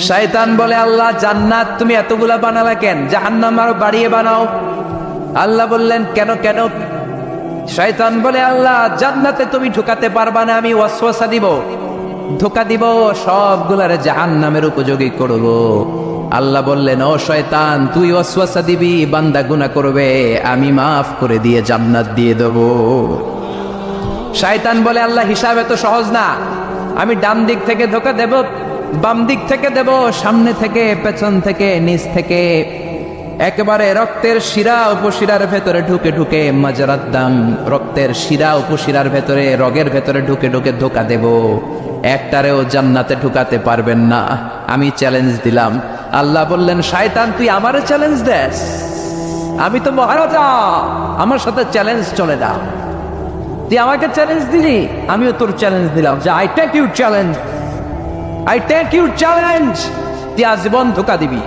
শয়তান বলে, আল্লাহ জান্নাত তুমি এতগুলা বানালা কেন, জাহান্নাম আরো বাড়িয়ে বানাও। আল্লাহ বললেন, কেন কেন? শয়তান বলে, আল্লাহ জান্নাতে তুমি ঢুকাতে পারবা না, আমি ওয়াসওয়াসা দিব, ধোঁকা দিব, সবগুলারে জাহান্নামের উপযোগী করব। আল্লাহ বললেন, ও শয়তান, তুই ওয়াসওয়াসা দিবি, বান্দা গুনাহ করবে, আমি মাফ করে দিয়ে জান্নাত দিয়ে দেব। শয়তান বলে, আল্লাহ হিসাব এত সহজ না, আমি ডান দিক থেকে ধোঁকা দেব, বাম দিক থেকে দেব, সামনে থেকে, পেছন থেকে, নিচ থেকে, একেবারে রক্তের শিরা উপশিরার ভেতরে ঢুকে ঢুকে, মাজরাদ্দাম, রক্তের শিরা উপশিরার ভেতরে, রগের ভেতরে ঢুকে ঢুকে ধোঁকা দেব, একটারেও জান্নাতে ঢুকাতে পারবেন না, আমি চ্যালেঞ্জ দিলাম। আল্লাহ বললেন, শয়তান তুই আমারে চ্যালেঞ্জ দেস? আমি তো মহারাজা, আমার সাথে চ্যালেঞ্জ চলে না। তুই আমাকে চ্যালেঞ্জ দিলি, আমিও তোর চ্যালেঞ্জ দিলাম, যে I take you challenge, I take you challenge. তুই আজীবন ধোঁকা দিবি,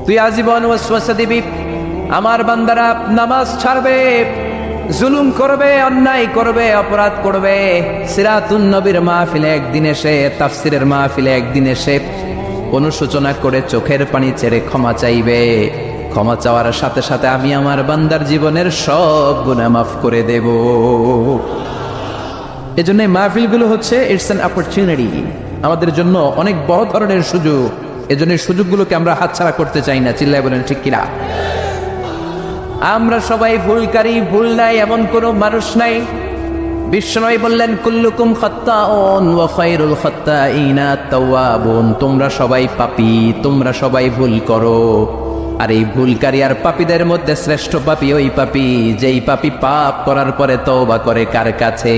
তুই আজীবন ওয়াসওয়াসা দিবি। আমার বান্দারা নামাজ ছাড়বে, জুলুম করবে, অন্যায় করবে, অপরাধ করবে, সিরাতুন নবীর মাহফিলে একদিন এসে, তাফসিরের মাহফিলে একদিন এসে অনুশোচনা করে চোখের পানি ছেড়ে ক্ষমা চাইবে। ক্ষমা চাওয়ার সাথে সাথে আমি আমার বান্দার জীবনের সব গুনাহ মাফ করে দেব। এজন্য মাহফিলগুলো হচ্ছে ইটস অ্যান অপরচুনিটি, আমাদের জন্য অনেক বড় ধরনের সুযোগ। এজন্য সুযোগগুলোকে আমরা হাতছাড়া করতে চাই না। চিল্লায় বলেন ঠিক কিনা? আমরা সবাই ভুলকারী, ভুল নাই এমন কোনো মানুষ নাই। বিশ্বনবী বললেন, কুল্লুকুম খাত্তাউন ওয়া খায়রুল খাত্তাইনা তাওয়াবুন। তোমরা সবাই পাপী, তোমরা সবাই ভুল করো, আর এই ভুলকারী আর পাপীদের মধ্যে শ্রেষ্ঠ পাপী ওই পাপী যেই পাপী পাপ করার পরে তওবা করে। কার কাছে?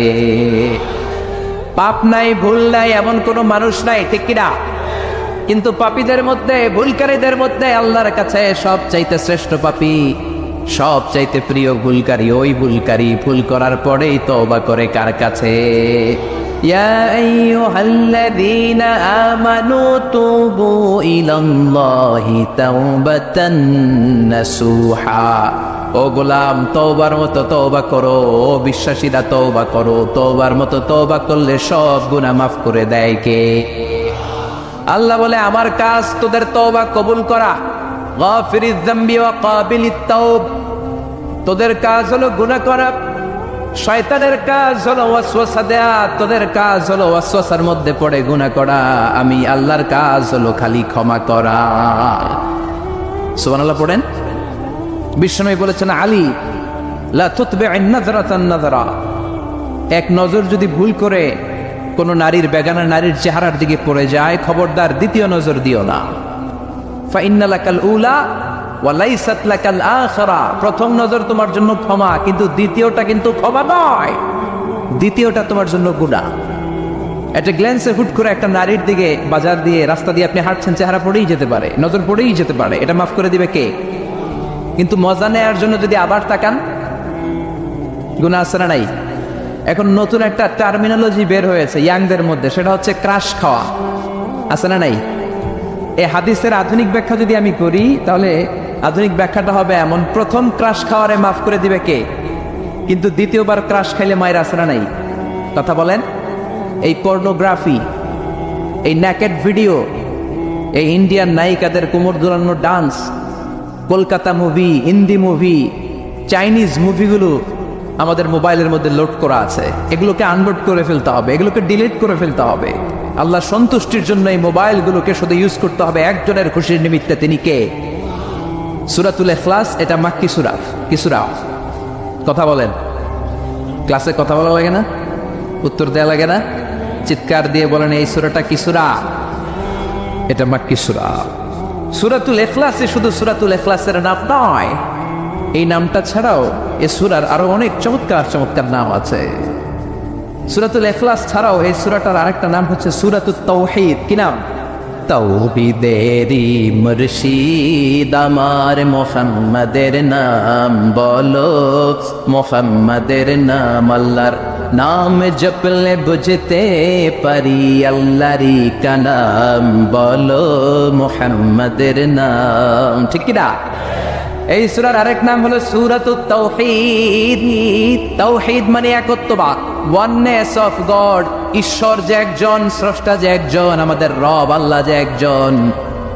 পাপ নাই, ভুল নাই এমন কোনো মানুষ নাই, ঠিক কিনা? কিন্তু পাপীদের মধ্যে, ভুলকারীদের মধ্যে আল্লাহর কাছে সবচাইতে শ্রেষ্ঠ পাপী, সবচাইতে প্রিয় ভুলকারী ওই ভুলকারী ভুল করার পরেই তওবা করে। কার কাছে? ইয়া আইয়ুহাল্লাযীনা আমানু তুবু ইলাল্লাহি তাওবাতান নাসুহা। ও গোলাম, তওবার মতো তওবা করো, ও বিশ্বাসীরা তওবা করো। তওবার মতো তওবা করলে সব গুনাহ মাফ করে দেয় কে? আল্লাহ বলে, আমার কাজ তোদের তওবা কবুল করা। গাফিরিয যামবি ওয়া কাবিলিত তাওব। তোদের কাজ হলো গুনাহ করা, শয়তানের কাজ হলো ওয়াসওয়াসা দেয়া, তোদের কাজ হলো ওয়াসওয়াসার মধ্যে পড়ে গুনাহ করা। আমি আল্লাহর কাজ হলো খালি ক্ষমা করা। সুবহানাল্লাহ পড়েন। বিশ্বনবী বলেছেন, আলী লা তুতবি'ন নাযরাতান নাযরা। এক নজর যদি ভুল করে কোন নারীর, বেগানা নারীর চেহারার দিকে পড়ে যায়, খবরদার দ্বিতীয় নজর দিও না। ফাইন্না লাকাল উলা ওয়া লাইসাত লাকাল আখিরা। প্রথম নজর তোমার জন্য ক্ষমা, কিন্তু দ্বিতীয়টা কিন্তু ক্ষমা নয়, দ্বিতীয়টা তোমার জন্য গুনাহ। একটা গ্ল্যান্সে হুট করে একটা নারীর দিকে, বাজার দিয়ে, রাস্তা দিয়ে আপনি হাঁটছেন, চেহারা পড়েই যেতে পারে, নজর পড়েই যেতে পারে, এটা মাফ করে দিবে কে? কিন্তু মজা নেয়ার জন্য যদি আবার তাকান, গুনাহ আছে না নাই? এখন নতুন একটা টার্মিনোলজি বের হয়েছে ইয়াংদের মধ্যে, সেটা হচ্ছে ক্রাশ খাওয়া। আছে না নাই? এই হাদিসের আধুনিক ব্যাখ্যা যদি আমি করি, তাহলে আধুনিক ব্যাখ্যাটা হবে এমন, প্রথম ক্রাশ খাওয়ারে মাফ করে দিবে কে, কিন্তু দ্বিতীয়বার ক্রাশ খাইলে মায়ের আছে না নাই? কথা বলেন। এই পর্নোগ্রাফি, এই ন্যাকেড ভিডিও, এই ইন্ডিয়ান নায়িকাদের কোমর দুলানো dance, Kolkata movie, Hindi movie, Chinese মুভিগুলো আমাদের মোবাইলের মধ্যে লোড করা আছে। এগুলোকে আনলোড করে ফেলতে হবে, এগুলোকে ডিলিট করে ফেলতে হবে। আল্লাহ সন্তুষ্টির জন্য এই মোবাইলগুলোকে শুধু ইউজ করতে হবে একজনের খুশির নিমিত্তে। তিনি কে? সূরাতুল ইখলাস। এটা মাক্কি সূরা। কি সূরা? কথা বলেন। ক্লাসে কথা বলা লাগে না? উত্তর দেয়া লাগে না? চিৎকার দিয়ে বলেন, এই সূরাটা কি সূরা? এটা মাক্কি সূরা। সূরাতুল ইখলাসে শুধু সূরাতুল ইখলাসের নাম নয়, এই নামটা ছাড়াও এই সূরার আরো অনেক চমৎকার চমৎকার নাম আছে। সূরাতুল ইখলাস ছাড়াও এই সূরাটার আরেকটা নাম হচ্ছে সূরাতুত তাওহীদ। কি নাম? তাওহীদেরি মুর্শিদ আমার মুহাম্মাদের নাম বলো, মুহাম্মাদের নাম। আল্লাহর নাম জপলে বুঝতে পারি আল্লাহরই কালাম বলো, মুহাম্মাদের নাম। ঠিক কি না? এই সূরার আরেক নাম হলো সূরাতুত তাওহীদ। তাওহীদ মানে একত্ববাদ, ওয়াননেস অফ গড, ঈশ্বর যে একজন, স্রষ্টা যে একজন, আমাদের রব আল্লাহ যে একজন,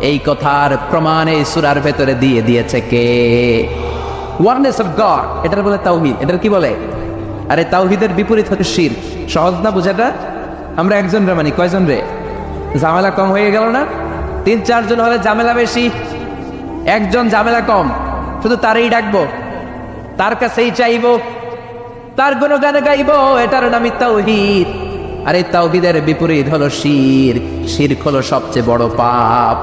এই কথার প্রমাণ এই সূরার ভেতরে দিয়ে দিয়েছে কে? ওয়াননেস অফ গড, এটার বলে তাওহীদ। এটার কি বলে? আরে তাওহীদের বিপরীত হচ্ছে শিরক। সহজ না বুঝাটা? আমরা একজন রে মানি, কয়জন রে? ঝামেলা কম হয়ে গেল না? 3-4 জন হলে ঝামেলা বেশি, একজন ঝামেলা কম। শুধু তারই ডাকবো, তার কাছেই চাইবো, তার গুণগান গাইবো, এটার নামই তাওহীদ। আর এই তাওহীদের বিপরীত হলো শিরক। শিরক হলো সবচেয়ে বড় পাপ।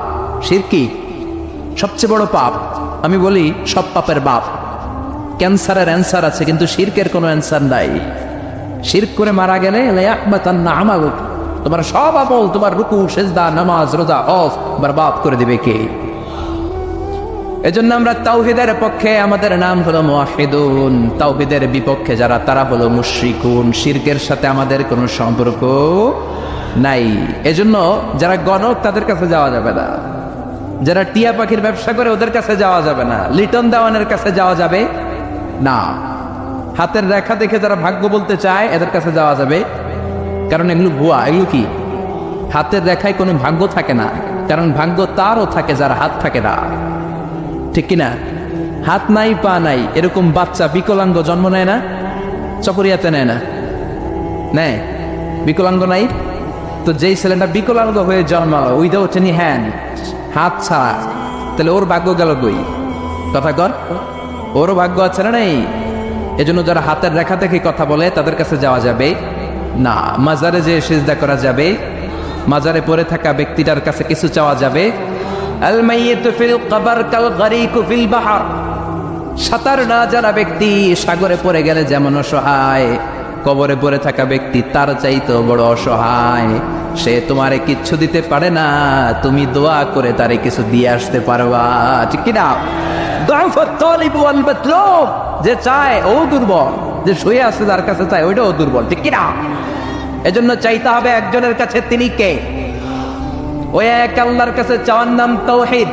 শিরক কি? সবচেয়ে বড় পাপ। আমি বলি সব পাপের বাপ। ক্যান্সারের অ্যান্সার আছে, কিন্তু শিরকের কোনো অ্যান্সার নাই। শিরক করে মারা গেলে লায়াহবাতান্না আমালুক, তোমার সব আমল, তোমার রুকু, সিজদা, নামাজ, রোজা অফ বরবাদ করে দিবে কে? এজন্য আমরা তাওহীদের পক্ষে, আমাদের নাম হলো মুওয়াহহিদুন। তাওহীদের বিপক্ষে যারা, তারা হলো মুশরিকুন। শিরকের সাথে আমাদের কোনো সম্পর্ক নাই। এজন্য যারা গণক, তাদের কাছে যাওয়া যাবে না। যারা টিয়া পাখির ব্যবসা করে, ওদের কাছে যাওয়া যাবে না। লিটন দেওয়ানের কাছে যাওয়া যাবে না। হাতের রেখা দেখে যারা ভাগ্য বলতে চায়, এদের কাছে যাওয়া যাবে, কারণ এগুলো ভুয়া। এগুলো কি? হাতের রেখায় কোনো ভাগ্য থাকে না, কারণ ভাগ্য তারও থাকে যার হাত থাকে না। ঠিক কিনা? হাত নাই, পা নাই, এরকম বাচ্চা বিকলাঙ্গ জন্ম নেয় না? চকরিয়াতে নেয় না? নেয়? বিকলাঙ্গ নাই তো? যেই ছেলেটা বিকলাঙ্গ হয়ে জন্মালো, উইদাউট এনি হ্যান্ড, হাত ছাড়া, তাহলে ওর ভাগ্য গেল কই? কথা কর, ওরও ভাগ্য আছে না নেই? এজন্য যারা হাতের রেখা থেকে কথা বলে, তাদের কাছে যাওয়া যাবে না। মাজারে যে সিজদা করা যাবে, মাজারে পড়ে থাকা ব্যক্তিটার কাছে কিছু চাওয়া যাবে। আল মাইয়িতু ফিল কবর কাল গরিকু ফিল বাহর, সাঁতার না জানা ব্যক্তি সাগরে পড়ে গেলে যেমন অসহায়, কবরে পড়ে থাকা ব্যক্তি তার চাইতেও বড় অসহায়। সে তোমারে কিচ্ছু দিতে পারে না, তুমি দোয়া করে তারে কিছু দিয়ে আসতে পারবা। ঠিক কিনা? দুআফাত তালিব ওয়াল মাতলুব, যে চায় ও দুর্বল, যে শুয়ে আছে যার কাছে চায় ওইটাও দুর্বল। ঠিক কিনা? এজন্য চাইতে হবে একজনের কাছে। তিনি কে? ওই এক আল্লাহর কাছে চাওয়ার নাম তাওহীদ।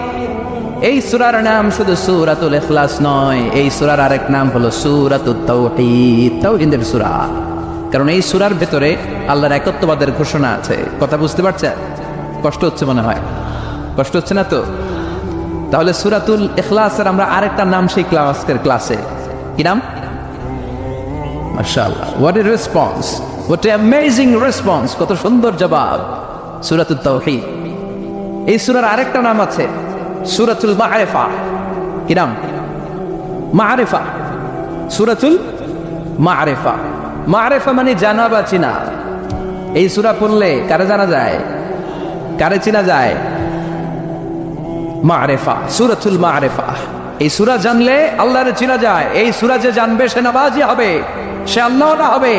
এই সূরার নাম শুধু সূরাতুল ইখলাস নয়, এই সূরার আরেক নাম হলো সূরাতুত তাওহীদ, তাওহীদের সূরা। কারণ এই সূরার ভেতরে আল্লাহর একত্ববাদের ঘোষণা আছে। কথা বুঝতে পারছেন? কষ্ট হচ্ছে মনে হয়? কষ্ট হচ্ছে না তো? তাহলে সূরাতুল ইখলাসের আমরা আরেকটা নাম শিখলাম আজকের ক্লাসে। কি নাম? মাশাআল্লাহ, what a response, what a amazing response, কত সুন্দর জবাব। সূরাতুত তাওহীদ। এই সূরার আরেকটা নাম আছে সূরাতুল মা'রিফা। কি নাম? মা'রিফা, সূরাতুল মা'রিফা। মা'রিফা মানে জানা বা চিনা। এই সূরা পড়লে কারে জানা যায়? কারে চিনা যায়? মা'রিফা, সূরাতুল মা'রিফা। এই সূরা জানলে আল্লাহরে চিনা যায়। এই সূরা যে জানবে সে নামাজি হবে, সে আল্লাহওয়ালা হবে।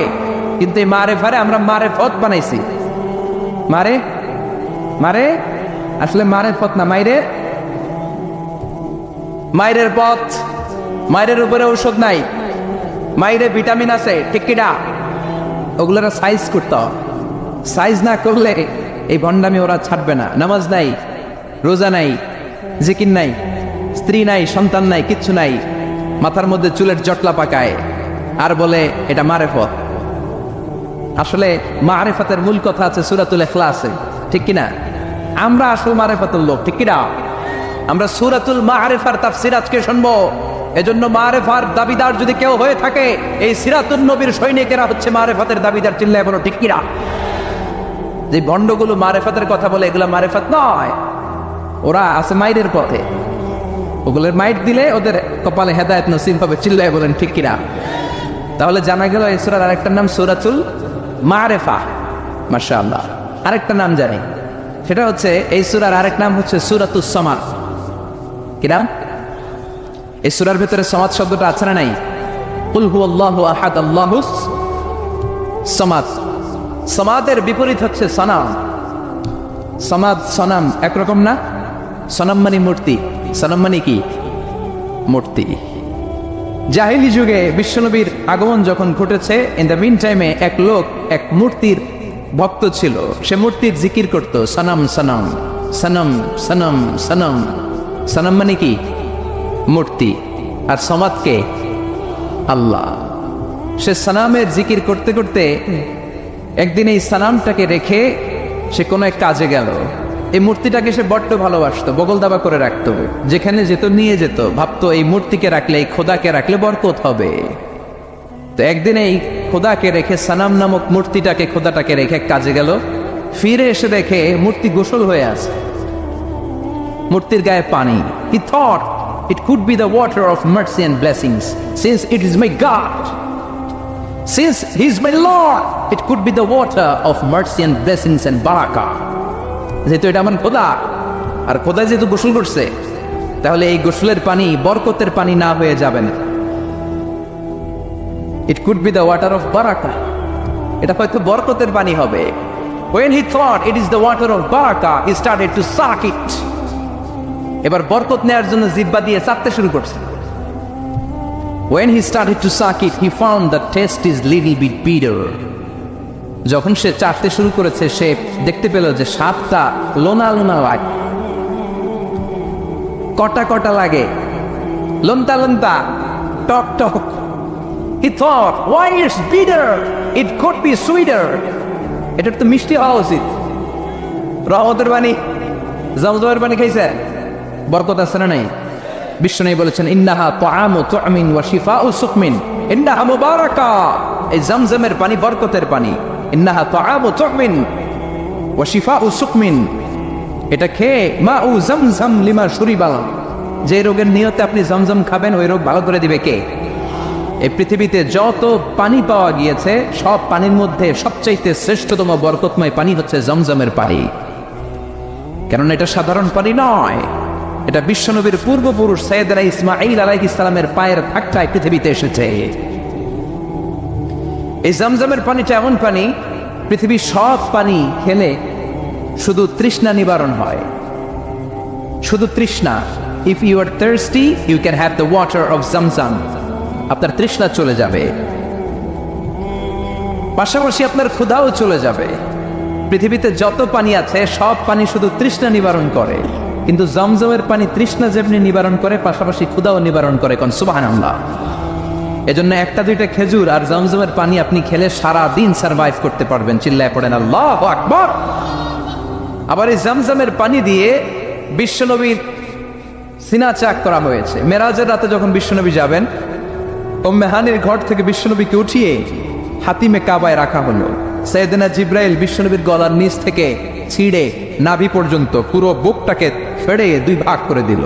কিন্তু এই মা'রিফারে আমরা মারেফত বানাইছি। মারে মারে আসলে মারেফত না, মাইরে, মাইরের পথ। মাইরের উপরে ঔষধ নাই, মাইরে ভিটামিন আছে। ঠিক কিনা? ওগুলোর সাইজ করতে, সাইজ না করলে এই ভণ্ডামি ওরা ছাড়বে না। নামাজ নাই, রোজা নাই, জিকির নাই, স্ত্রী নাই, সন্তান নাই, কিচ্ছু নাই, মাথার মধ্যে চুলের জটলা পাকায়, আর বলে এটা মারেফত। আসলে মারেফতের মূল কথা আছে সূরাতুল ইখলাসে। ঠিক কিনা? আমরা আসল মারেফতের লোক। ঠিক কিনা? আমরা সূরাতুল মা'রিফার তাফসীর আজকে শুনবো। এজন্য মারেফার দাবিদার যদি কেউ হয়ে থাকে, এই সিরাতুন নবীর সৈনিকেরা হচ্ছে মারেফতের দাবিদার। চিল্লায় বলো ঠিক কিনা? যে ভণ্ডগুলো মারেফতের কথা বলে, এগুলা মারেফত নয়, ওরা আছে মাইরের পথে। ওগুলোর মাইট দিলে ওদের কপালে হেদায়েত নসিব হবে। চিল্লায় বলেন ঠিক কিনা? তাহলে জানা গেল এই সূরার আরেকটা নাম সূরাতুল মা'রিফা। মাশাআল্লাহ। আরেকটা নাম জানি, সেটা হচ্ছে এই সূরার আরেক নাম হচ্ছে সূরাতুস সামাদ। কি নাম? এই সূরার ভিতরে সামাদ শব্দটা আছে না নাই? কুল হুয়াল্লাহু আহাদ আল্লাহুস সামাদ। সামাদের বিপরীত হচ্ছে সনাম। সামাদ সনাম একরকম না? সনাম মানে মূর্তি, সনাম মানে কি? মূর্তি। জাহিলি যুগে বিশ্বনবীর আগমন যখন ঘটেছে, ইন দ্য মিন টাইমে এক লোক এক মূর্তির ভক্ত ছিল। সে মূর্তির জিকির করত, সনম সনম সনম সনম সনম। সনম মানে কি? মূর্তি। আর সমাদ কে? আল্লাহ। সে সনামের জিকির করতে করতে একদিন এই সানামটাকে রেখে সে কোনো এক কাজে গেল। এই মূর্তিটাকে সে বড্ড ভালোবাসতো, বগল দাবা করে রাখতো, যেখানে যেত নিয়ে যেত, ভাবতো এই মূর্তিকে রাখলে, এই খোদাকে রাখলে বরকত হবে। তো একদিন এই খোদাকে রেখে, সানাম নামক মূর্তিটাকে, খোদাটাকে রেখে কাজে গেল। ফিরে এসে দেখে মূর্তি গোসল হয়ে আছে, মূর্তির গায়ে পানি। He thought it could be the water of mercy and blessings, since it is my God, since he is my Lord, it could be the water of mercy and blessings and barakah. যেহেতু এটা আমার খোদা, আর খোদা যেহেতু গোসল করছে, তাহলে এই গোসলের পানি বরকতের পানি না হয়ে যাবে না। It could be the water of barakah, এটা হয়তো বরকতের পানি হবে। When he thought it is the water of barakah, he started to suck it. এবার বরকত নেয়ার জন্য জিহ্বা দিয়ে চাটতে শুরু করছে। When he started to suck it, he found the taste is little bit bitter. যখন সে চাটতে শুরু করেছে, সে দেখতে পেল যে স্বাদটা লোনা লোনা লাগে, কটা কটা লাগে, লন্তা লন্তা, টক টক। He thought, why it's bitter? It could be sweeter. এটা তো মিষ্টি হওয়া উচিত। রহমতের পানি, জমজমের পানি খাইছে, বরকত আছে না নাই? বিশ্বনবী বলেছেন, ইন্নাহা তাআমু তুমিন ওয়া শিফাউ সুকমিন, ইন্নাহা মুবারাকা। এই জমজমের পানি বরকতের পানি। ইন্নাহা তাআমু তুমিন ওয়া শিফাউ সুকমিন, এটা খেয়ে মাউ জমজম লিমা শুরিবা, যে রোগের নিয়তে আপনি জমজম খাবেন, ওই রোগ ভালো করে দিবে কে? এই পৃথিবীতে যত পানি পাওয়া গিয়েছে, সব পানির মধ্যে সবচাইতে শ্রেষ্ঠতম বরকতময় পানি হচ্ছে জমজমের পানি। কারণ এটা সাধারণ পানি নয়, এটা বিশ্বনবীর পূর্বপুরুষ সাইয়েদনা ইসমাঈল আলাইহিস সালামের পায়ের ধাক্কায় পৃথিবীতে এসেছে। এই জমজমের পানিটা এমন পানি, পৃথিবীর সব পানি খেলে শুধু তৃষ্ণা নিবারণ হয়, শুধু তৃষ্ণা। If you are thirsty, you can have the water of Zamzam, আপনার তৃষ্ণা চলে যাবে, পাশাপাশি আপনার ক্ষুধাও চলে যাবে। পৃথিবীতে যত পানি আছে, সব পানি শুধু তৃষ্ণা নিবারণ করে, কিন্তু জমজমের পানি তৃষ্ণা যেমনি নিবারণ করে, পাশাপাশি ক্ষুধাও নিবারণ করে। কোন সুবহানাল্লাহ। এজন্য একটা দুইটা খেজুর আর জমজমের পানি আপনি খেলে সারা দিন সারভাইভ করতে পারবেন। চিল্লায় পড়েন আল্লাহু আকবার। আবার এই জমজমের পানি দিয়ে বিশ্বনবীর সিনা চাক করা হয়েছে। মেরাজের রাতে যখন বিশ্বনবী যাবেন, উম্মে হানির ঘর থেকে বিশ্বনবীকে উঠিয়ে হাতিমে কাবায় রাখা হলো। সাইয়েদনা জিব্রাইল বিশ্বনবীর গলার নিচ থেকে ছিঁড়ে নাভি পর্যন্ত পুরো বুকটাকে ফেড়ে দুই ভাগ করে দিল।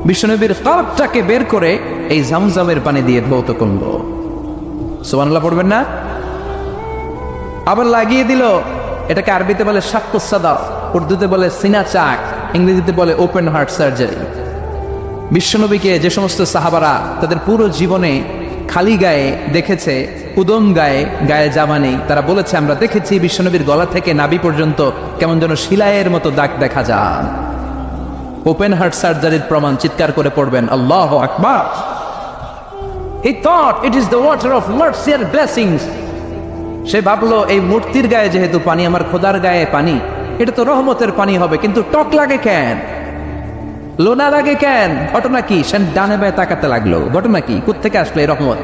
বিশ্বনবীর কলবটাকে বের করে এই জমজমের পানি দিয়ে ধৌত করল। সুবহানাল্লাহ পড়বেন না? আবার লাগিয়ে দিল, এটাকে আরবিতে বলে শাক্কুস সাদর, উর্দুতে বলে সিনা চাক, ইংরেজিতে বলে ওপেন হার্ট সার্জারি। বিশ্বনবীকে যে সমস্ত সাহাবারা তাদের পুরো জীবনে খালি গায়ে দেখেছে, উদম গায়ে, গায়ে জামা নেই, তারা বলেছে আমরা দেখেছি বিশ্বনবীর গলা থেকে নাভি পর্যন্ত কেমন যেন শিলায়ের মতো দাগ দেখা যায়। ওপেন হার্ট সার্জারির প্রমাণ। চিৎকার করে পড়বেন আল্লাহু আকবার। He thought it is the water of mercy and blessings. সে ভাবলো এই মূর্তির গায়ে যেহেতু পানি, আমার খোদার গায়ে পানি, এটা তো রহমতের পানি হবে, কিন্তু টক লাগে কেন, লোনা লাগে কেন? ঘটনা কি? সে ডানে বায়ে তাকাতে লাগলো। ঘটনা কি? কোত্থেকে আসলো এই রহমত?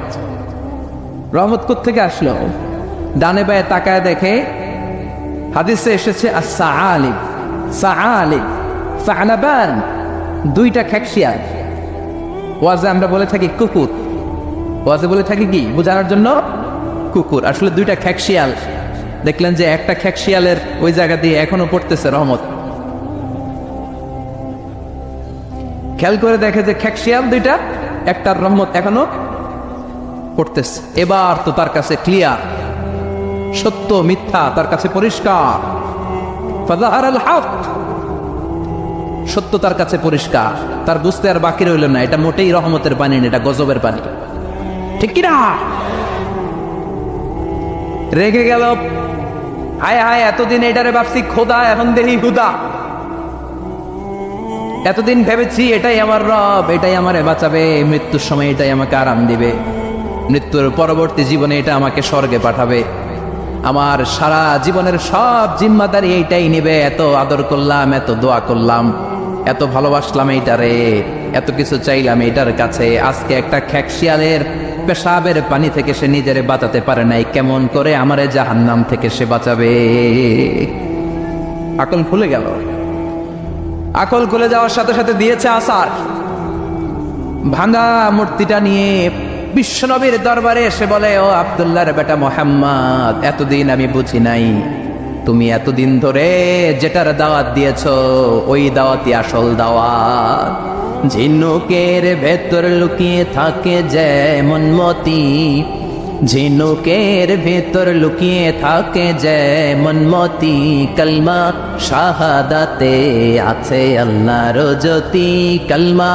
রহমত কোত্থেকে আসলো? ডানে বায়ে তাকায় দেখে হাদিসে এসেছে as-sa'alib, sa'alib, সা'লাবান, দুইটা খেকশিয়াল। ওয়াজে আমরা বলে থাকি কুকুর, ওয়াজে বলে থাকি কি বোঝানোর জন্য? কুকুর। আসলে দুইটা খেকশিয়াল। দেখলেন যে একটা খেকশিয়ালের ওই জায়গা দিয়ে এখনো পড়তেছে রহমত। খেয়াল করে দেখে যে খেকশিয়াল দুইটা, একটার রহমত এখনো পড়তেছে। এবার তো তার কাছে ক্লিয়ার, সত্য মিথ্যা তার কাছে পরিষ্কার। ফাযাহারাল হক, সত্য তার কাছে পরিষ্কার, তার বুঝতে আর বাকি রইল না এটা মোটেই রহমতের পানি না, এটা গজবের পানি। ঠিক কিনা? রেগে গেল, হায় হায়, এতদিন এটারে ভাবছি খোদা, এখন দেখি হুদা। এতদিন ভেবেছি এটাই আমার রব, এটাই আমারে বাঁচাবে, মৃত্যুর সময় এটাই আমাকে আরাম দিবে, মৃত্যুর পরবর্তী জীবনে এটা আমাকে স্বর্গে পাঠাবে, আমার সারা জীবনের সব জিম্মাদারি এইটাই নিবে। এত আদর করলাম, এত দোয়া করলাম, এত ভালোবাসলাম এইটারে, এত কিছু চাইলাম এইটার কাছে, আজকে একটা খেকশিয়ালের পেশাবের পানি থেকে সে নিজেরে বাঁচাতে পারে নাই, কেমন করে আমারে জাহান্নাম থেকে সে বাঁচাবে? আকল খুলে গেল। আকল খুলে যাওয়ার সাথে সাথে দিয়েছে আসার। ভাঙা মূর্তিটা নিয়ে বিশ্বনবীর দরবারে এসে বলে, ও আব্দুল্লাহর বেটা মোহাম্মদ, এতদিন আমি বুঝি নাই তুমি এতদিন ধরে যেটার দাওয়াত দিয়েছো ওই দাওয়াতই আসল দাওয়াত। ঝিনুকের ভেতর লুকিয়ে থাকে যেমন মতি, ঝিনুকের ভেতর লুকিয়ে থাকে যেমন মতি, কলমা শাহাদাতে আছে আল্লাহর জ্যোতি, কলমা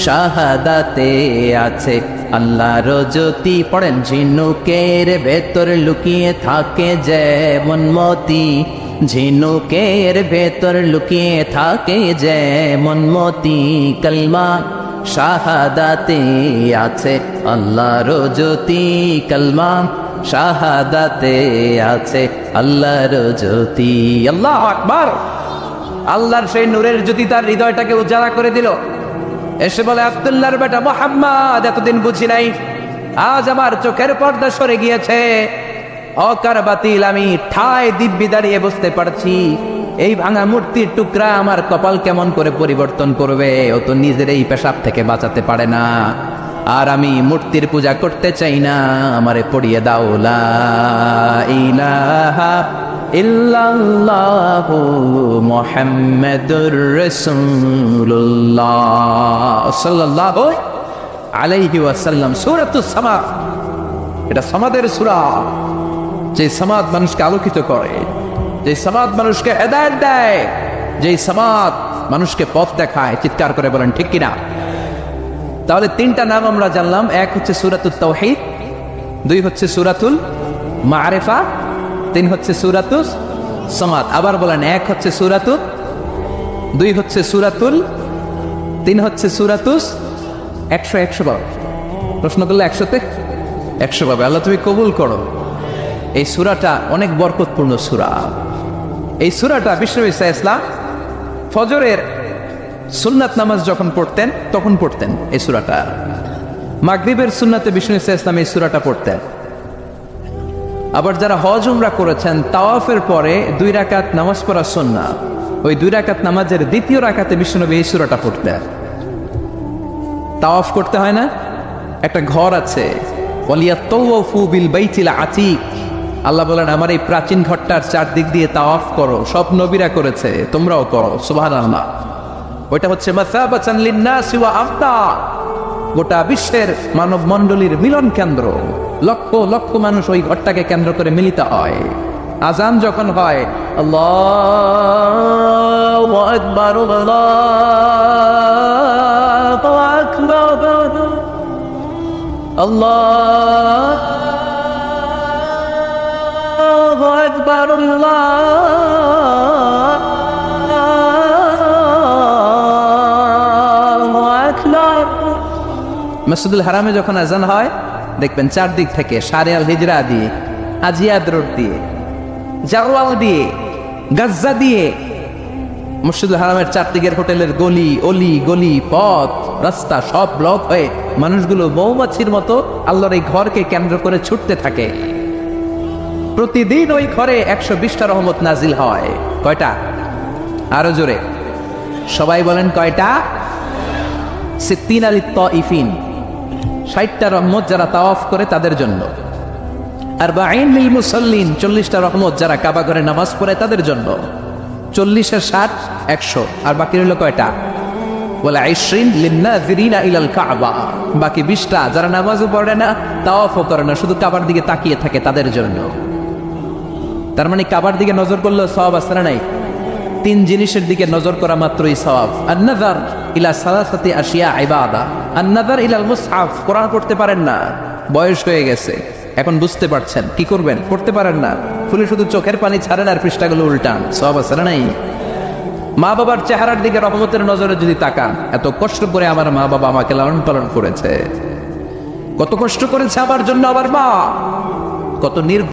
শাহাদাতে আছে আল্লাহর জ্যোতি। পড়েন, ঝিনুকের ভেতর লুকিয়ে থাকে যেমন মতি, ঝিনুকের ভেতর লুকিয়ে থাকে যেমন মতি, কলমা শাহাদাতে আছে আল্লাহর জ্যোতি, কলমা শাহাদাতে আছে আল্লাহর জ্যোতি। আল্লাহু আকবার। আল্লাহর সেই নূরের জ্যোতি তার হৃদয়টাকে উজাড়া করে দিল। এসে বলে, আব্দুল্লাহর বেটা মুহাম্মদ, এতদিন বুঝি নাই, আজ আমার চোখের পর্দা সরে গিয়েছে। অকার বাতিল আমি ঠায় দিব্যি দাঁড়িয়ে বুঝতে পারছি এই ভাঙা মূর্তির টুকরা আমার কপাল কেমন করে পরিবর্তন করবে। ও তো নিজের এই পেশাব থেকে বাঁচাতে পারে না, আর আমি মূর্তির পূজা করতে চাই না, আমারে পড়িয়ে দাও লা ইলাহা ইল্লাল্লাহু মুহাম্মাদুর রাসূলুল্লাহ সাল্লাল্লাহু আলাইহি ওয়াসাল্লাম। সূরাতুস সামাদ, এটা সামাদের সূরা, যে সামাদ মানুষকে আলোকিত করে, যে সামাদ মানুষকে হেদায়েত দেয়, যে সামাদ মানুষকে পথ দেখায়। চিৎকার করে বলেন ঠিক কিনা? তাহলে তিনটা নাম আমরা জানলাম। এক হচ্ছে সূরাতুত তাওহীদ, দুই হচ্ছে সূরাতুল মারিফা, তিন হচ্ছে সূরাতুস সামাদ। আবার বলেন, এক হচ্ছে সূরাতুত, দুই হচ্ছে সূরাতুল, তিন হচ্ছে সূরাতুস। 100 পাবে। প্রশ্ন করলে 100তে 100 পাবে। আল্লাহ তুমি কবুল করো। এই সূরাটা অনেক বরকতপূর্ণ সূরা। এই সূরাটা বিশ্বনবী সাল্লাল্লাহু আলাইহি ওয়াসাল্লাম ফজরের সুন্নাত নামাজ যখন পড়তেন তখন পড়তেন এই সূরাটা। মাগরিবের সুন্নাতে বিশ্বনবী সাল্লাল্লাহু আলাইহি ওয়াসাল্লাম এই সূরাটা পড়তেন। আবার যারা হজ উমরা করেছেন, তাওয়াফের পরে 2 রাকাত নামাজ পড়া সুন্নাহ, ওই 2 রাকাত নামাজের দ্বিতীয় রাকাতে বিশ্বনবী এই সূরাটা পড়তেন। তাওয়াফ করতে হয় না? একটা ঘর আছে, ওয়ালিয়াতাওয়াফু বিল বাইতিল আতীক। আল্লাহ বলেন, আমার এই প্রাচীন ঘরটার চারদিক দিয়ে তাওয়াফ করো। সব নবীরা করেছে, তোমরাও করো। সুবহানাল্লাহ। ওইটা হচ্ছে মাসাবাতান লিন-নাসি ওয়া আমনা, গোটা বিশ্বের মানব মণ্ডলীর মিলন কেন্দ্র। লক্ষ লক্ষ মানুষ ওই ঘরটাকে কেন্দ্র করে মিলিত হয়। আজান যখন হয়, আল্লাহু আকবার, আল্লাহু আকবার, আল্লাহু আকবার, আল্লাহু আকবার। মসজিদুল হারামে যখন আজান হয়, দেখবেন চারদিক থেকে শারে আল হিজরা দিয়ে, আজিয়াদ রোড দিয়ে, জাওয়াল দিয়ে, গাজ্জা দিয়ে, মসজিদুল হারামের চারদিকের হোটেলের গলি অলি, গলি পথ রাস্তা সব ব্লক হয়ে মানুষগুলো মৌমাছির মতো আল্লাহর এই ঘরকে কেন্দ্র করে ছুটতে থাকে। প্রতিদিন ওই ঘরে 120টা রহমত নাজিল হয়। কয়টা? আরো জোরে সবাই বলেন, কয়টা? 60 লিত-তাইফিন, 60টা রহমত যারা তাওয়াফ করে তাদের জন্য। 40 লিল মুসাল্লিন, 40টা রহমত যারা কাবা ঘরে নামাজ পড়ে তাদের জন্য। 40 আর 60 100, আর বাকি রইল কয়টা? বলে 20 লিন-নাযিরিনা ইলাল কাবা, বাকি 20টা যারা নামাজও পড়ে না, তাওয়াফও করে না, শুধু কাবার দিকে তাকিয়ে থাকে তাদের জন্য। তার মানে কাবার দিকে নজর করলে সওয়াব আছে না নাই? 3 জিনিসের দিকে নজর করা মাত্রই সওয়াব। আন-নাযার ইলা সালাসাতি আশিয়া ইবাদা, আন-নাযার ইলাল মুসহাফ, কোরআন পড়তে পারেন না, বয়স হয়ে গেছে, এখন বুঝতে পারছেন, কি করবেন? পড়তে পারেন না, খুলে শুধু চোখের পানি ছাড়েন আর পৃষ্ঠাগুলো উল্টান, সওয়াব আছে না নাই? মা বাবার চেহারার দিকে রহমতের নজরে যদি তাকান, এত কষ্ট করে আমার মা বাবা আমাকে লালন পালন করেছে, কত কষ্ট করেছে আমার জন্য আমার মা, কত